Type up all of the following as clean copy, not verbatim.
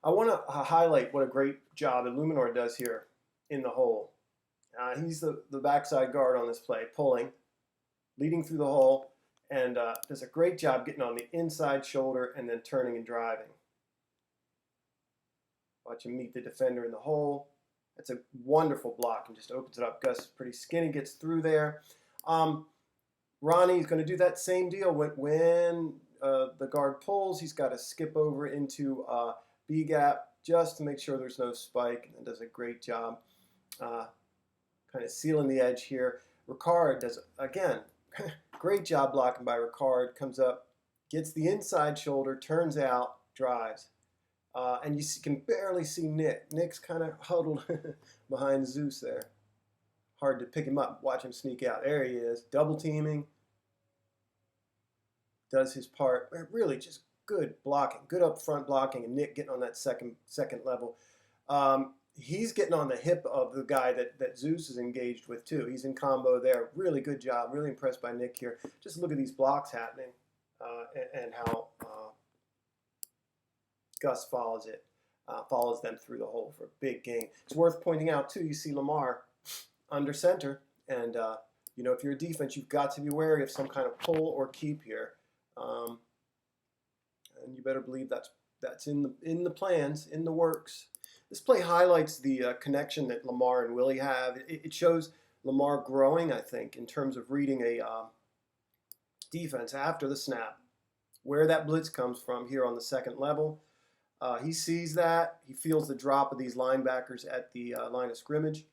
I want to highlight what a great job Illuminor does here in the hole. He's the backside guard on this play, pulling, leading through the hole, and does a great job getting on the inside shoulder and then turning and driving. Watch him meet the defender in the hole. That's a wonderful block and just opens it up. Gus is pretty skinny, gets through there. Ronnie's going to do that same deal when the guard pulls. He's got to skip over into B gap just to make sure there's no spike, and does a great job kind of sealing the edge here. Ricard does, again, great job blocking by Ricard. Comes up, gets the inside shoulder, turns out, drives. And you can barely see Nick. Nick's kind of huddled behind Zeus there. Hard to pick him up. Watch him sneak out. There he is. Double teaming. Does his part. Really just good blocking. Good up front blocking. And Nick getting on that second level. He's getting on the hip of the guy that Zeus is engaged with too. He's in combo there. Really good job. Really impressed by Nick here. Just look at these blocks happening and how Gus follows them through the hole for a big gain. It's worth pointing out too, you see Lamar under center, and if you're a defense, you've got to be wary of some kind of pull or keep here, and you better believe that's in the plans, in the works. This play highlights the connection that Lamar and Willie have. It shows Lamar growing, I think, in terms of reading a defense after the snap, where that blitz comes from here on the second level. He sees that. He feels the drop of these linebackers at the line of scrimmage.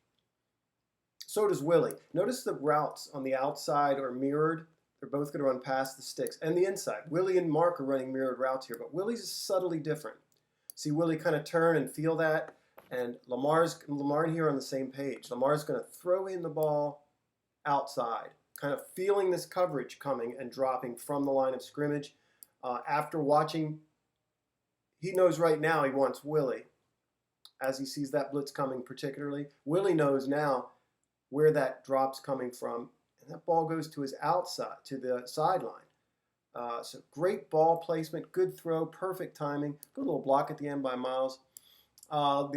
So does Willie. Notice the routes on the outside are mirrored. They're both going to run past the sticks and the inside. Willie and Mark are running mirrored routes here, but Willie's is subtly different. See Willie kind of turn and feel that, and Lamar and here on the same page. Lamar's going to throw in the ball outside, kind of feeling this coverage coming and dropping from the line of scrimmage. After watching, he knows right now he wants Willie, as he sees that blitz coming particularly. Willie knows now where that drop's coming from, and that ball goes to his outside, to the sideline. So great ball placement, good throw, perfect timing, good little block at the end by Miles. I'll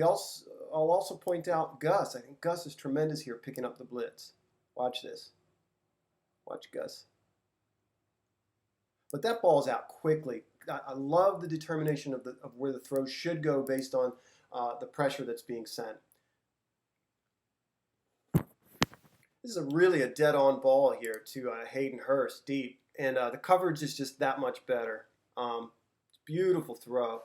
also point out Gus. I think Gus is tremendous here picking up the blitz. Watch this. Watch Gus. But that ball's out quickly. I love the determination of where the throw should go based on the pressure that's being sent. This is really a dead-on ball here to Hayden Hurst deep, and the coverage is just that much better. Beautiful throw.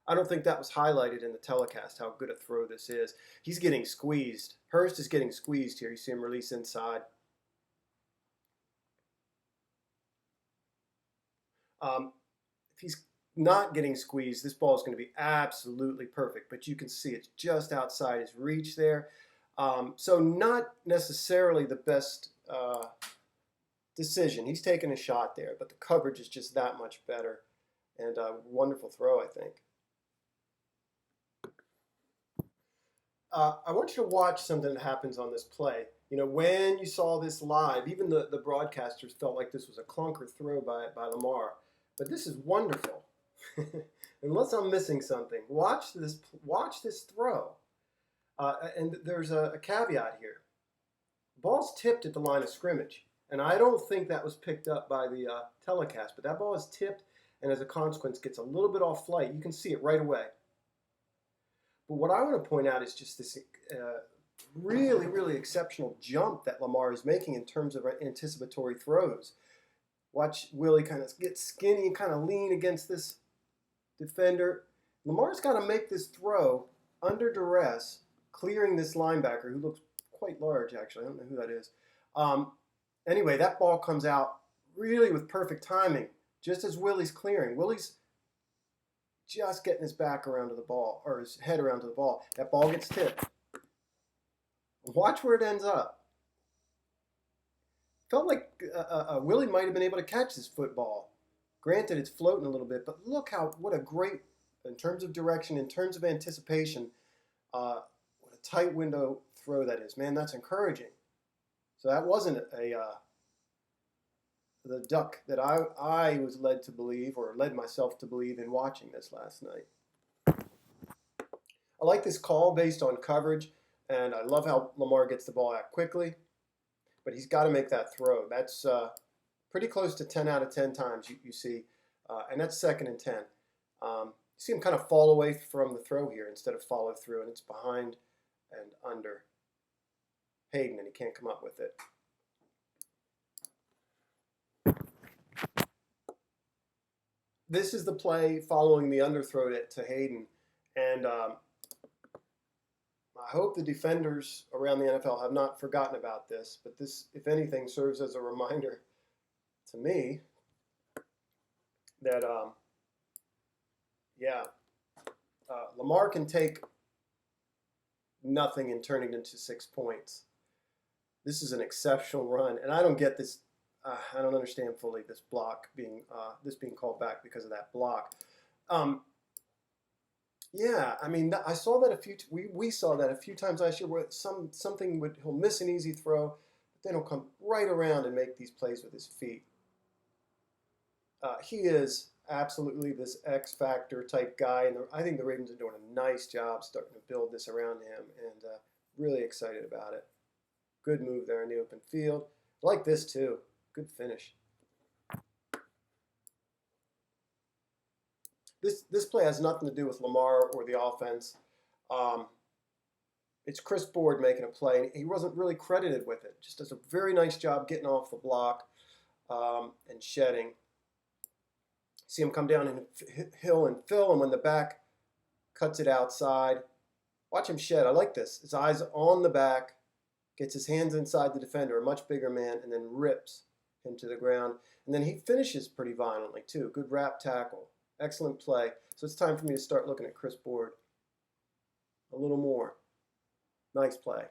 I don't think that was highlighted in the telecast, how good a throw this is. He's getting squeezed. Hurst is getting squeezed here. You see him release inside. If he's not getting squeezed, this ball is going to be absolutely perfect, but you can see it's just outside his reach there. So not necessarily the best decision. He's taking a shot there, but the coverage is just that much better, and a wonderful throw, I think. I want you to watch something that happens on this play. When you saw this live, even the broadcasters felt like this was a clunker throw by Lamar. But this is wonderful. Unless I'm missing something, watch this throw. And there's a caveat here. Ball's tipped at the line of scrimmage, and I don't think that was picked up by the telecast. But that ball is tipped, and as a consequence, gets a little bit off flight. You can see it right away. But what I want to point out is just this really, really exceptional jump that Lamar is making in terms of anticipatory throws. Watch Willie kind of get skinny and kind of lean against this defender. Lamar's got to make this throw under duress, clearing this linebacker who looks quite large, actually. I don't know who that is. Anyway, that ball comes out really with perfect timing, just as Willie's clearing. Willie's just getting his back around to the ball, or his head around to the ball. That ball gets tipped. Watch where it ends up. Felt like Willie might have been able to catch this football. Granted, it's floating a little bit, but look what a great, in terms of direction, in terms of anticipation, what a tight window throw that is. Man, that's encouraging. So that wasn't the duck that I was led to believe, or led myself to believe in watching this last night. I like this call based on coverage, and I love how Lamar gets the ball out quickly, but he's got to make that throw. That's pretty close to 10 out of 10 times you see, and that's 2nd and 10. You see him kind of fall away from the throw here instead of follow through, and it's behind and under Hayden, and he can't come up with it. This is the play following the underthrow to Hayden, and I hope the defenders around the NFL have not forgotten about this, but this, if anything, serves as a reminder to me that, Lamar can take nothing and turn it into 6 points. This is an exceptional run, and I don't get this. I don't understand fully this block being called back because of that block. Yeah, I mean, I saw that a few. We saw that a few times last year where he'll miss an easy throw, but then he'll come right around and make these plays with his feet. He is absolutely this X Factor type guy, and I think the Ravens are doing a nice job starting to build this around him, and really excited about it. Good move there in the open field. I like this too. Good finish. This play has nothing to do with Lamar or the offense. It's Chris Board making a play, and he wasn't really credited with it. Just does a very nice job getting off the block and shedding. See him come down and hill and fill, and when the back cuts it outside, watch him shed. I like this. His eyes on the back, gets his hands inside the defender, a much bigger man, and then rips him to the ground. And then he finishes pretty violently too. Good wrap tackle. Excellent play. So it's time for me to start looking at Chris Board a little more. Nice play.